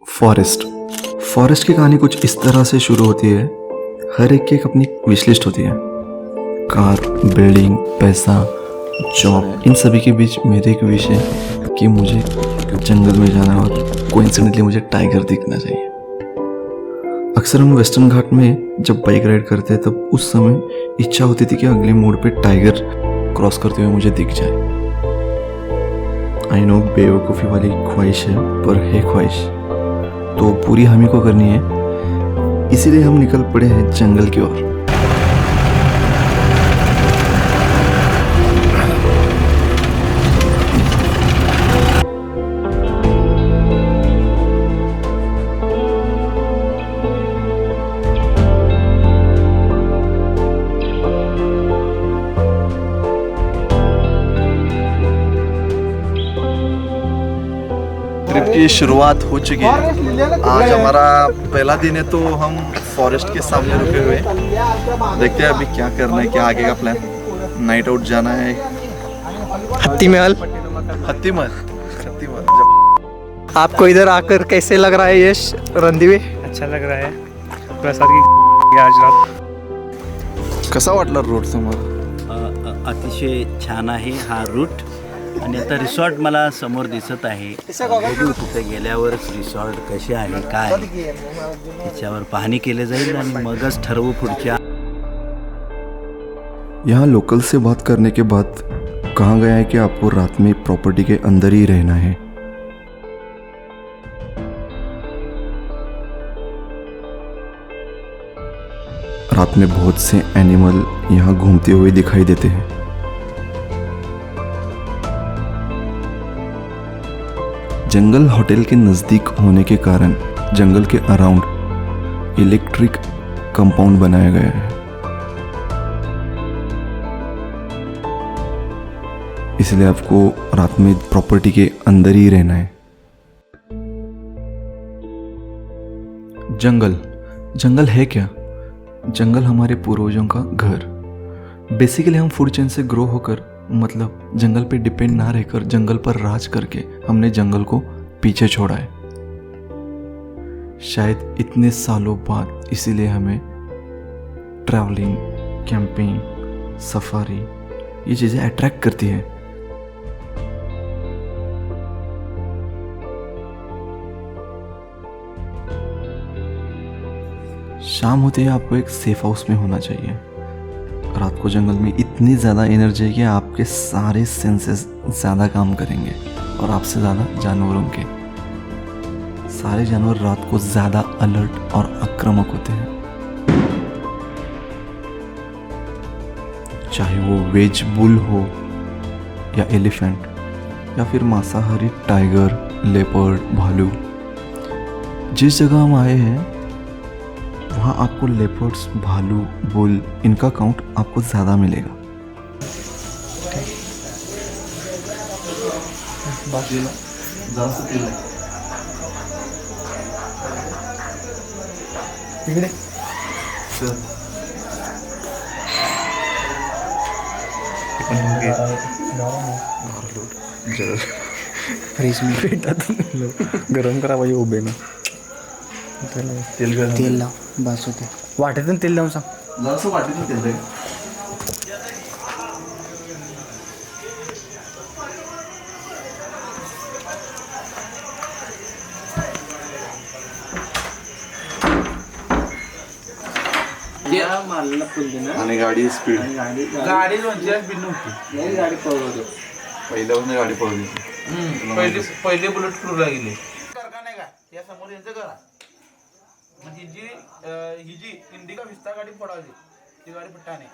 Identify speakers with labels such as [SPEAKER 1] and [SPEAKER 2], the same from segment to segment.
[SPEAKER 1] Forest forest की कहानी कुछ इस तरह से शुरू होती है। हर एक की एक अपनी विश लिस्ट होती है। कार, बिल्डिंग, पैसा, जॉब, इन सभी के बीच मेरी एक विश है कि मुझे जंगल में जाना और कोइंसिडेंटली मुझे टाइगर दिखना चाहिए। अक्सर हम वेस्टर्न घाट में जब बाइक राइड करते हैं तब उस समय इच्छा होती थी कि अगले मोड़ पे टाइगर क्रॉस करते हुए मुझे दिख जाए। आई नो बेवकूफ़ी वाली ख्वाहिश है, पर है ख्वाहिश तो पूरी हामी को करनी है। इसीलिए हम निकल पड़े हैं जंगल की ओर। ट्रिप की शुरुआत हो चुकी है। आज हमारा पहला दिन है तो हम फॉरेस्ट के सामने रुके हुए हैं। देखते हैं अभी क्या करना है, क्या आगे का प्लान। नाइट आउट जाना है।
[SPEAKER 2] हत्ती महल।
[SPEAKER 1] हत्ती महल।
[SPEAKER 2] आपको इधर आकर कैसे लग रहा है यश रणदिवे?
[SPEAKER 3] अच्छा लग रहा है। प्रसाद की आज रात
[SPEAKER 1] कसा वाटला रोड तुम्हाला?
[SPEAKER 4] अतिशय छान आहे हा रूट आणि आता रिसॉर्ट मला समोर दिसत आहे। बघू तिथे गेल्यावरच रिसॉर्ट कसे आहे काय त्याच्यावर पाहणी केले जाईल आणि मगच ठरवू पुढच्या।
[SPEAKER 1] यहाँ लोकल से बात करने के बाद कहा गया है कि आपको रात में प्रॉपर्टी के अंदर ही रहना है। रात में बहुत से एनिमल यहाँ घूमते हुए दिखाई देते हैं। जंगल होटल के नज़दीक होने के कारण जंगल के अराउंड इलेक्ट्रिक कंपाउंड बनाया गया है। इसलिए आपको रात में प्रॉपर्टी के अंदर ही रहना है। जंगल है क्या? जंगल हमारे पूर्वजों का घर। बेसिकली हम फूड चेन से ग्रो होकर, मतलब जंगल पे डिपेंड ना रहकर जंगल पर राज करके हमने जंगल को पीछे छोड़ा है। शायद इतने सालों बाद इसीलिए हमें ट्रैवलिंग, कैंपिंग, सफारी ये चीज़ें अट्रैक्ट करती है। शाम होते ही आपको एक सेफ हाउस में होना चाहिए। रात को जंगल में इतनी ज़्यादा एनर्जी है कि आपके सारे सेंसेस ज़्यादा काम करेंगे और आपसे ज़्यादा जानवरों के। सारे जानवर रात को ज़्यादा अलर्ट और आक्रामक होते हैं। चाहे वो वेज बुल हो या एलिफेंट या फिर मांसाहारी टाइगर, लेपर्ड, भालू। जिस जगह हम आए हैं वहाँ आपको लेपर्ड्स, भालू, बुल इनका काउंट आपको ज़्यादा मिलेगा।
[SPEAKER 2] फ्रीज में गरम करा पाहिजे उभे ना। तेल लाव बस होते। वाटेतून तेल लावून सांग।
[SPEAKER 1] वाटेतून तेल दे। आणि गाडी स्पीड
[SPEAKER 3] गाडी 200 स्पीड नव्हती। नाही गाडी पळवली
[SPEAKER 1] पहिल्यापासून गाडी पळवली।
[SPEAKER 3] पहिले बुलेट प्रूफला गेले कारखाना आहे का या समोर यांचं करा। म्हणजे ही जी इंडिका विस्ता गाडी फोडावली ती गाडी फुटाने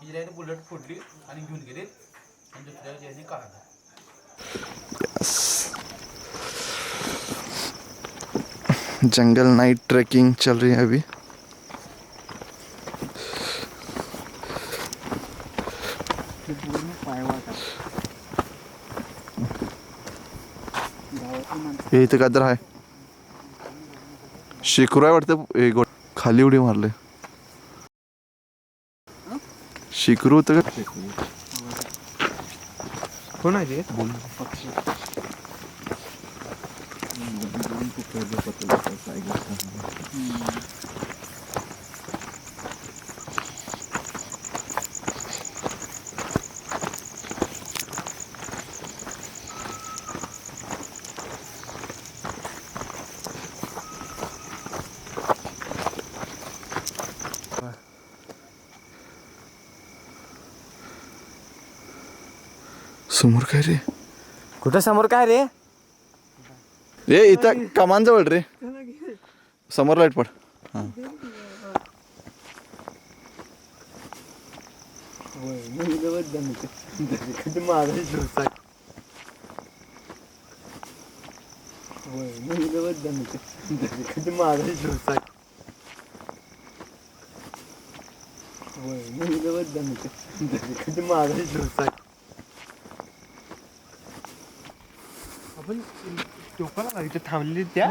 [SPEAKER 3] ही जी बुलेट फुटली आणि घेऊन गेली आणि दुसऱ्या ज्यांनी काढला।
[SPEAKER 1] जंगल नाइट ट्रैकिंग चल रही है अभी। हे इथं काय तर आहे, शेकरू आहे वाटतं। खाली उडी मारले शेकरू होतं का?
[SPEAKER 2] कोण आहे ते?
[SPEAKER 1] समोर काय रे?
[SPEAKER 2] कुठं समोर काय रे?
[SPEAKER 1] ए इथं कमान जवळ रे, समोर लाईट पड. हां
[SPEAKER 2] आपण टोकाला इथे थांबली त्या.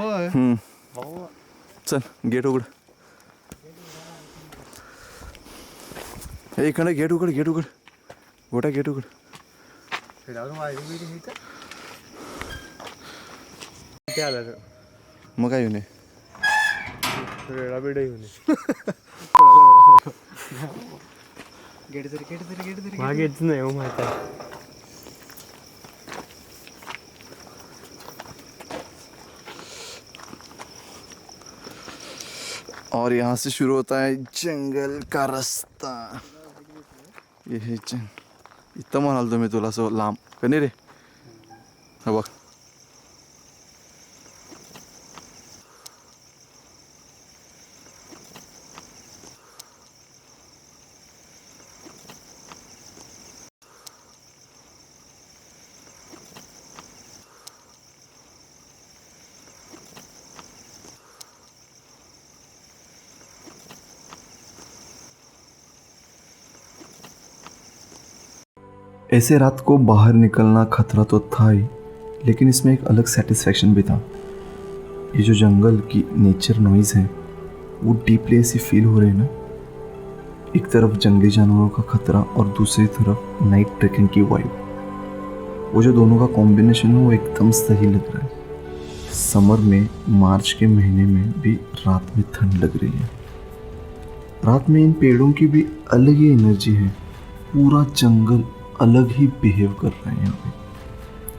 [SPEAKER 1] चल गेट उघड. इकडे गेट उघड, गेट उघड, गोटा गेट उघड. मग काय येऊ नये.
[SPEAKER 2] वेळा बेडा येऊ नये. मागेच नाही हो माहिती आहे.
[SPEAKER 1] और यहाँ से शुरू होता है जंगल का रास्ता. ये हे इथं म्हणाल तुम्ही तुला असं लांब कधी रे. हा बघ ऐसे रात को बाहर निकलना खतरा तो था ही, लेकिन इसमें एक अलग सेटिस्फैक्शन भी था. ये जो जंगल की नेचर नॉइज़ है वो डीपली ऐसी फील हो रही है ना. एक तरफ जंगली जानवरों का खतरा और दूसरी तरफ नाइट ट्रेकिंग की वाइब. वो जो दोनों का कॉम्बिनेशन है वो एकदम सही लग रहा है. समर में मार्च के महीने में भी रात में ठंड लग रही है. रात में इन पेड़ों की भी अलग ही एनर्जी है. पूरा जंगल अलग ही बिहेव कर रहा है यहाँ पे.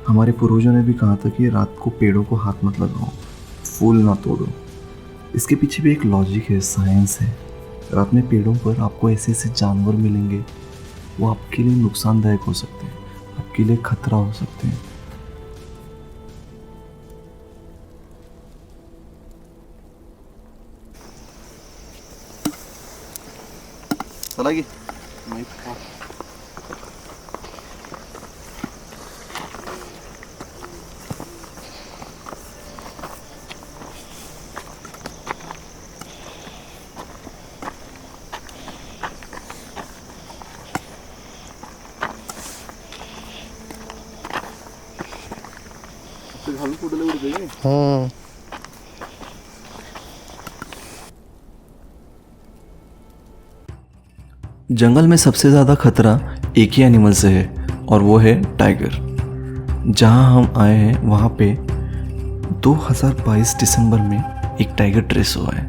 [SPEAKER 1] हमारे पूर्वजों ने भी कहा था कि रात को पेड़ों को हाथ मत लगाओ, फूल ना तोड़ो. इसके पीछे भी एक लॉजिक है, साइंस है. रात में पेड़ों पर आपको ऐसे ऐसे जानवर मिलेंगे, वो आपके लिए नुकसानदायक हो सकते हैं, आपके लिए खतरा हो सकते हैं. चला की जंगल में सबसे ज़्यादा खतरा एक ही एनिमल से है और वो है टाइगर. जहाँ हम आए हैं वहाँ पे 2022 दिसंबर में एक टाइगर ट्रेस हुआ है.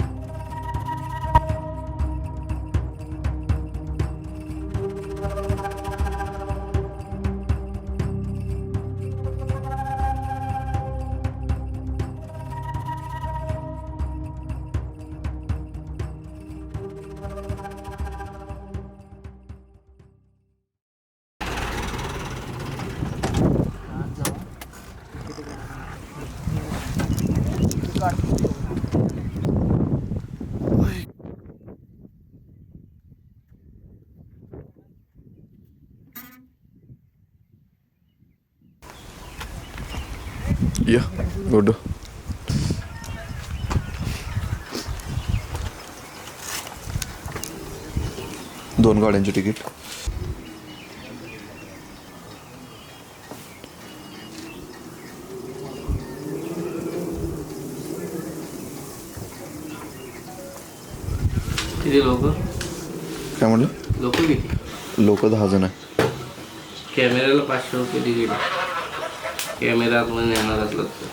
[SPEAKER 1] या गुड. दोन गाड्यांचे तिकीट.
[SPEAKER 3] किती लोक?
[SPEAKER 1] काय म्हणलं?
[SPEAKER 3] लोक किती?
[SPEAKER 1] लोक 10 जण आहे.
[SPEAKER 3] कॅमेऱ्याला 500 रुपये तिकीट. कॅमेरा आपण येणार असलं तर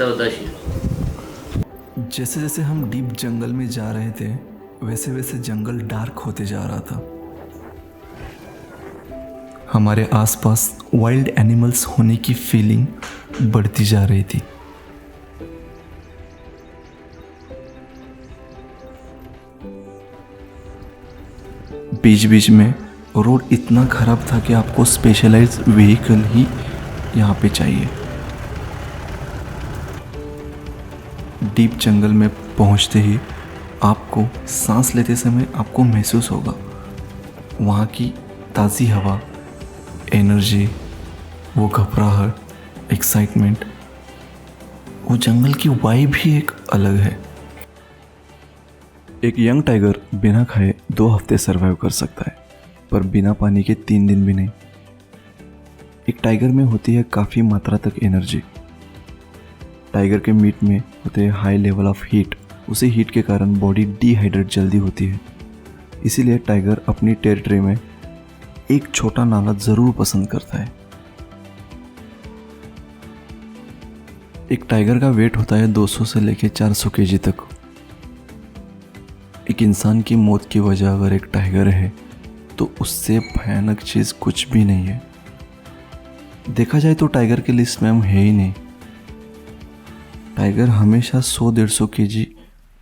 [SPEAKER 4] 1400.
[SPEAKER 1] जैसे जैसे हम डीप जंगल में जा रहे थे वैसे वैसे जंगल डार्क होते जा रहा था। हमारे आसपास वाइल्ड एनिमल्स होने की फीलिंग बढ़ती जा रही थी। बीच बीच में रोड इतना खराब था कि आपको स्पेशलाइज्ड व्हीकल ही यहाँ पे चाहिए। डीप जंगल में पहुँचते ही आपको सांस लेते समय आपको महसूस होगा वहाँ की ताज़ी हवा, एनर्जी, वो घबराहट, एक्साइटमेंट, वो जंगल की वाइब ही एक अलग है। एक यंग टाइगर बिना खाए 2 हफ्ते सरवाइव कर सकता है, पर बिना पानी के 3 दिन भी नहीं। एक टाइगर में होती है काफ़ी मात्रा तक एनर्जी। टाइगर के मीट में होते हैं हाई लेवल ऑफ हीट। उसी हीट के कारण बॉडी डिहाइड्रेट जल्दी होती है। इसीलिए टाइगर अपनी टेरिटरी में एक छोटा नाला ज़रूर पसंद करता है। एक टाइगर का वेट होता है 200 से लेकर 400 केजी तक। एक इंसान की मौत की वजह अगर एक टाइगर है तो उससे भयानक चीज़ कुछ भी नहीं है। देखा जाए तो टाइगर की लिस्ट में हम है ही नहीं। टाइगर हमेशा 100-150 केजी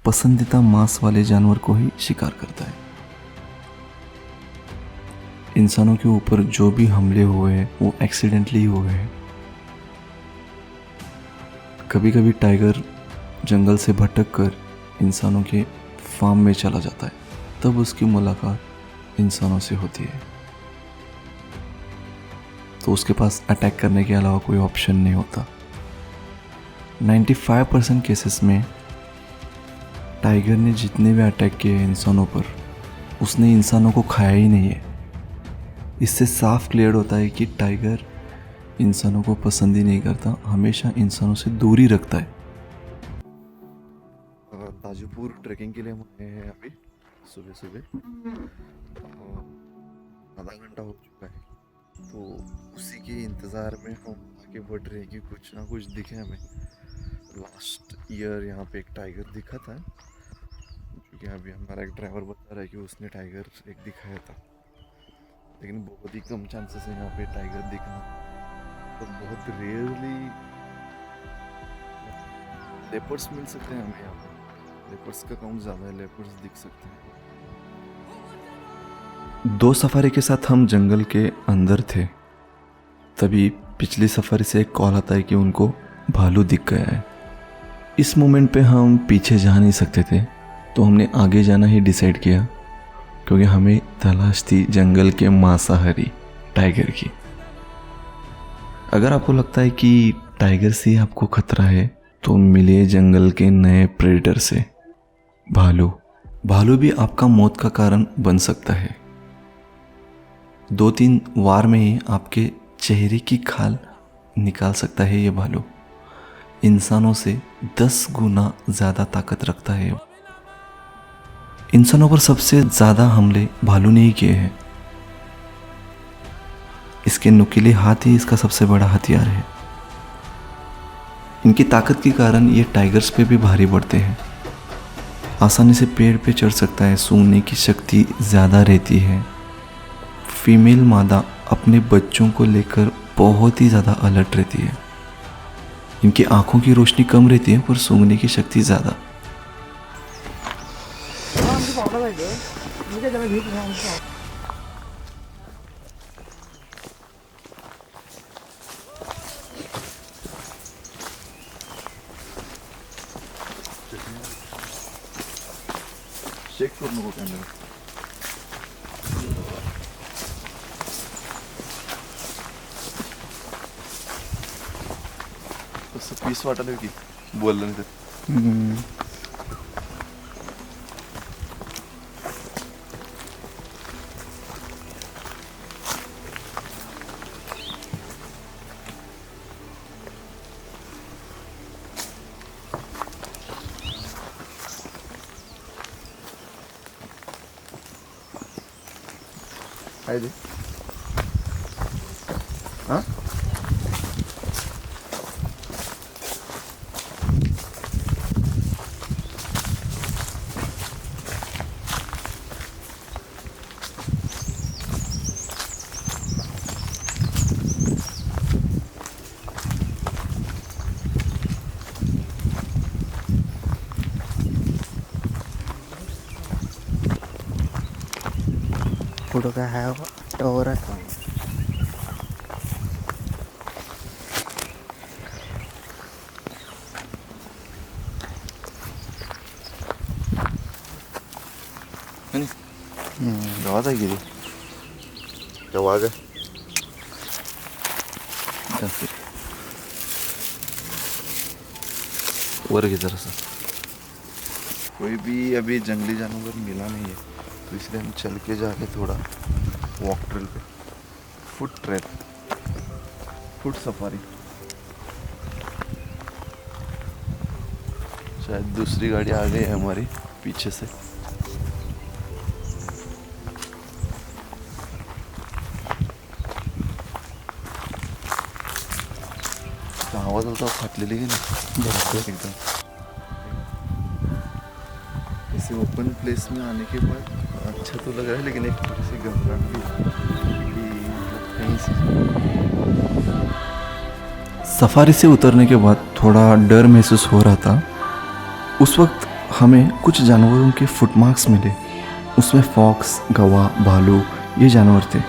[SPEAKER 1] पसंदीदा मांस वाले जानवर को ही शिकार करता है। इंसानों के ऊपर जो भी हमले हुए हैं वो एक्सीडेंटली हुए हैं। कभी कभी टाइगर जंगल से भटक कर इंसानों के फार्म में चला जाता है, तब उसकी मुलाकात इंसानों से होती है। तो उसके पास अटैक करने के अलावा कोई ऑप्शन नहीं होता। 95% केसेस में टाइगर ने जितने भी अटैक किए हैं इंसानों पर, उसने इंसानों को खाया ही नहीं है। इससे साफ क्लियर होता है कि टाइगर इंसानों को पसंद ही नहीं करता, हमेशा इंसानों से दूरी रखता है। ताजूपुर ट्रैकिंग के लिए हम आए हैं अभी सुबह सुबह। आधा घंटा हो चुका है, तो उसी के इंतज़ार में हम आगे बढ़ रहे हैं कि कुछ ना कुछ दिखे हमें। लास्ट ईयर यहाँ पे एक टाइगर दिखा था, क्योंकि अभी हमारा एक ड्राइवर बता रहा है कि उसने टाइगर एक दिखाया था, लेकिन बहुत ही कम चांसेस है यहाँ पे टाइगर दिखना। तो बहुत रेयरली लेपर्ड्स मिल सकते हैं हमें यहाँ पे। लेपर्ड्स का काउंट ज़्यादा है, लेपर्ड्स दिख सकते हैं। 2 सफारी के साथ हम जंगल के अंदर थे, तभी पिछली सफारी से एक कॉल आता है कि उनको भालू दिख गया है। इस मोमेंट पे हम पीछे जा नहीं सकते थे, तो हमने आगे जाना ही डिसाइड किया, क्योंकि हमें तलाश थी जंगल के मांसाहारी टाइगर की। अगर आपको लगता है कि टाइगर से आपको खतरा है, तो मिलिए जंगल के नए प्रेडेटर से, भालू। भालू भी आपका मौत का कारण बन सकता है। 2-3 वार में ही आपके चेहरे की खाल निकाल सकता है ये भालू। इंसानों से 10 गुना ज़्यादा ताकत रखता है। इंसानों पर सबसे ज़्यादा हमले भालू ने ही किए हैं। इसके नुकीले हाथ ही इसका सबसे बड़ा हथियार है। इनकी ताकत के कारण ये टाइगर्स पे भी भारी पड़ते हैं। आसानी से पेड़ पे चढ़ सकता है, सूंघने की शक्ति ज़्यादा रहती है। फीमेल मादा अपने बच्चों को लेकर बहुत ही ज़्यादा अलर्ट रहती है। इनकी आंखों की रोशनी कम रहती है, पर सूंघने की शक्ति ज़्यादा। चेक करू नको कॅमेरा. तसं पीस वाटायला की बोललं नाही तर. काय ते हां
[SPEAKER 2] कुठं काय आहे टॉवर आहे.
[SPEAKER 1] गावात आहे गेली त्या वाघ आहे. वर घे जरा. कोई भी अभी जंगली जानवर मिला नहीं है तो इसलिए हम चल के जा रहे थोड़ा वॉक ट्रेल पे. Foot safari. शायद दूसरी गाड़ी आ गई है हमारी पीछे से. आवाज होता फाटलेली की नहीं एकदम. ऐसे ओपन प्लेस में आने के बाद अच्छा तो लग रहा है लेकिन एक थोड़ी सी घबराहट भी कि कहीं से. सफारी से उतरने के बाद थोड़ा डर महसूस हो रहा था. उस वक्त हमें कुछ जानवरों के फुटमार्क्स मिले. उसमें फॉक्स, गवा, भालू ये जानवर थे,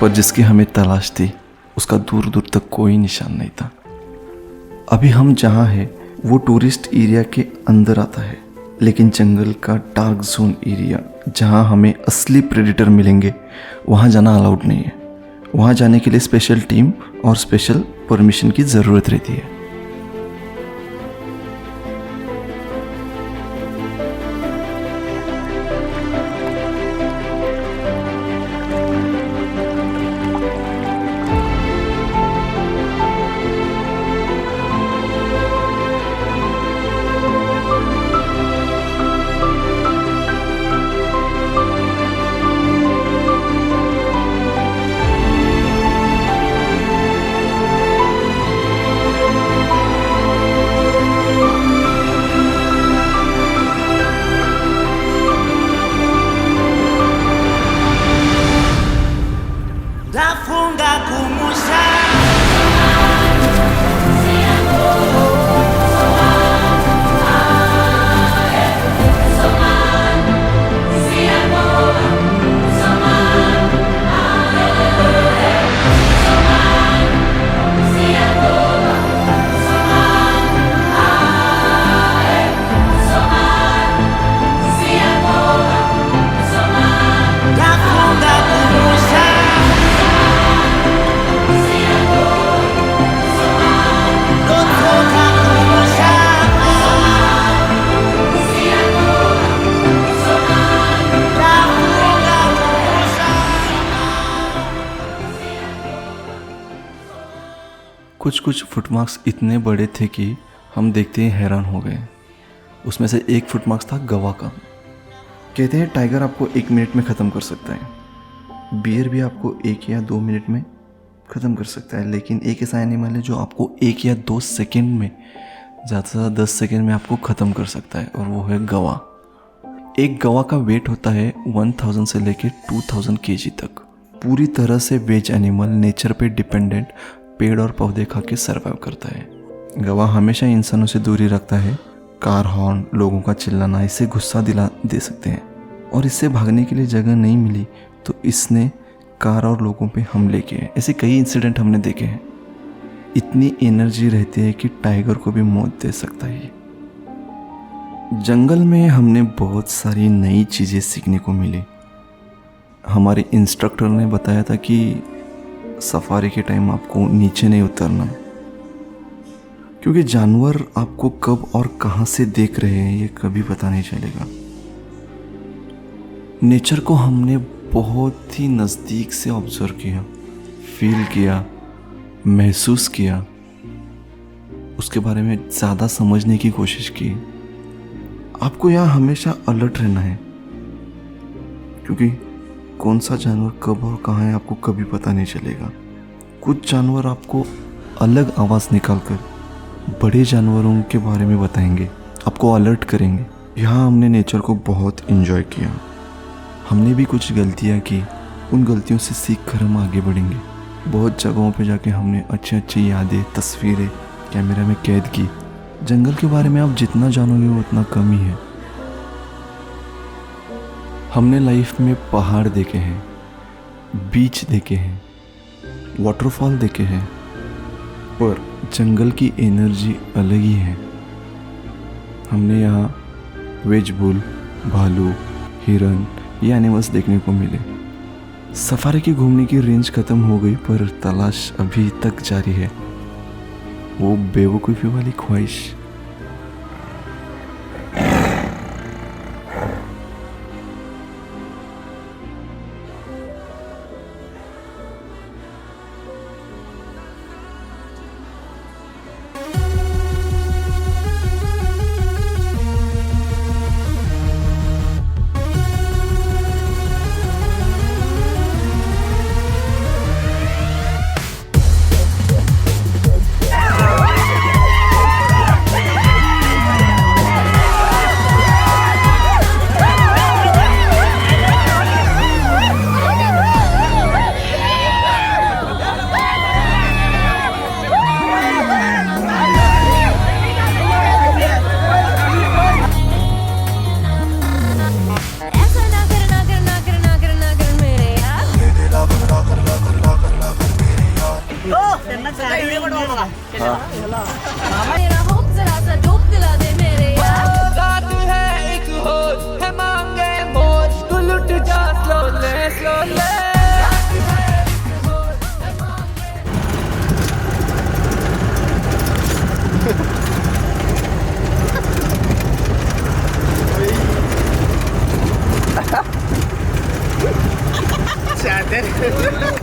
[SPEAKER 1] पर जिसकी हमें तलाश थी उसका दूर दूर तक कोई निशान नहीं था. अभी हम जहाँ हैं वो टूरिस्ट एरिया के अंदर आता है, लेकिन जंगल का डार्क जोन एरिया जहाँ हमें असली प्रेडेटर मिलेंगे वहाँ जाना अलाउड नहीं है. वहाँ जाने के लिए स्पेशल टीम और स्पेशल परमिशन की ज़रूरत रहती है. कुछ फुटमार्क्स इतने बड़े थे कि हम देखते ही हैरान हो गए. उसमें से एक फुटमार्क्स था गवा का. कहते हैं टाइगर आपको 1 मिनट में ख़त्म कर सकता है, बियर भी आपको 1 या 2 मिनट में ख़त्म कर सकता है, लेकिन एक ऐसा एनिमल है जो आपको 1 या 2 सेकेंड में, ज़्यादा से ज़्यादा 10 सेकेंड में आपको ख़त्म कर सकता है, और वो है गवा. एक गवा का वेट होता है 1000 से लेकर 2000 kg तक. पूरी तरह से वेज एनिमल, नेचर पे डिपेंडेंट, पेड़ और पौधे खा के सर्वाइव करता है. गवा हमेशा इंसानों से दूरी रखता है. कार हॉर्न, लोगों का चिल्लाना इसे गुस्सा दिला दे सकते हैं, और इससे भागने के लिए जगह नहीं मिली तो इसने कार और लोगों पे हमले किए. ऐसे कई इंसिडेंट हमने देखे हैं. इतनी एनर्जी रहती है कि टाइगर को भी मौत दे सकता है. जंगल में हमने बहुत सारी नई चीज़ें सीखने को मिली. हमारे इंस्ट्रक्टर ने बताया था कि सफारी के टाइम आपको नीचे नहीं उतरना, क्योंकि जानवर आपको कब और कहाँ से देख रहे हैं ये कभी पता नहीं चलेगा. नेचर को हमने बहुत ही नज़दीक से ऑब्जर्व किया, फील किया, महसूस किया, उसके बारे में ज़्यादा समझने की कोशिश की. आपको यहाँ हमेशा अलर्ट रहना है, क्योंकि कौन सा जानवर कब और कहाँ है आपको कभी पता नहीं चलेगा. कुछ जानवर आपको अलग आवाज़ निकालकर बड़े जानवरों के बारे में बताएंगे, आपको अलर्ट करेंगे. यहाँ हमने नेचर को बहुत एंजॉय किया. हमने भी कुछ गलतियाँ की, उन गलतियों से सीख कर हम आगे बढ़ेंगे. बहुत जगहों पे जाके हमने अच्छी अच्छी यादें, तस्वीरें कैमरा में कैद की. जंगल के बारे में आप जितना जानोगे वो उतना कम ही है. हमने लाइफ में पहाड़ देखे हैं, बीच देखे हैं, वाटरफॉल देखे हैं, पर जंगल की एनर्जी अलग ही है। हमने यहाँ वेज बुल, भालू, हिरन ये एनिमल्स देखने को मिले। सफारी की घूमने की रेंज ख़त्म हो गई, पर तलाश अभी तक जारी है। वो बेवकूफ़ी वाली ख्वाहिश।
[SPEAKER 5] ऐसा ना कर ना कर ना कर ना कर ना कर मेरे यार। मेरा होप जरा सा डूब दिला दे मेरे यार।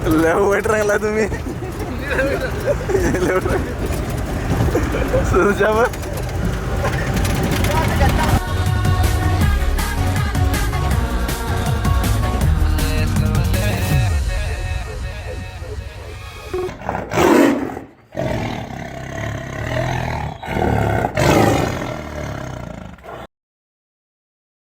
[SPEAKER 1] लय वाईट राहिला तुम्ही. सुजावर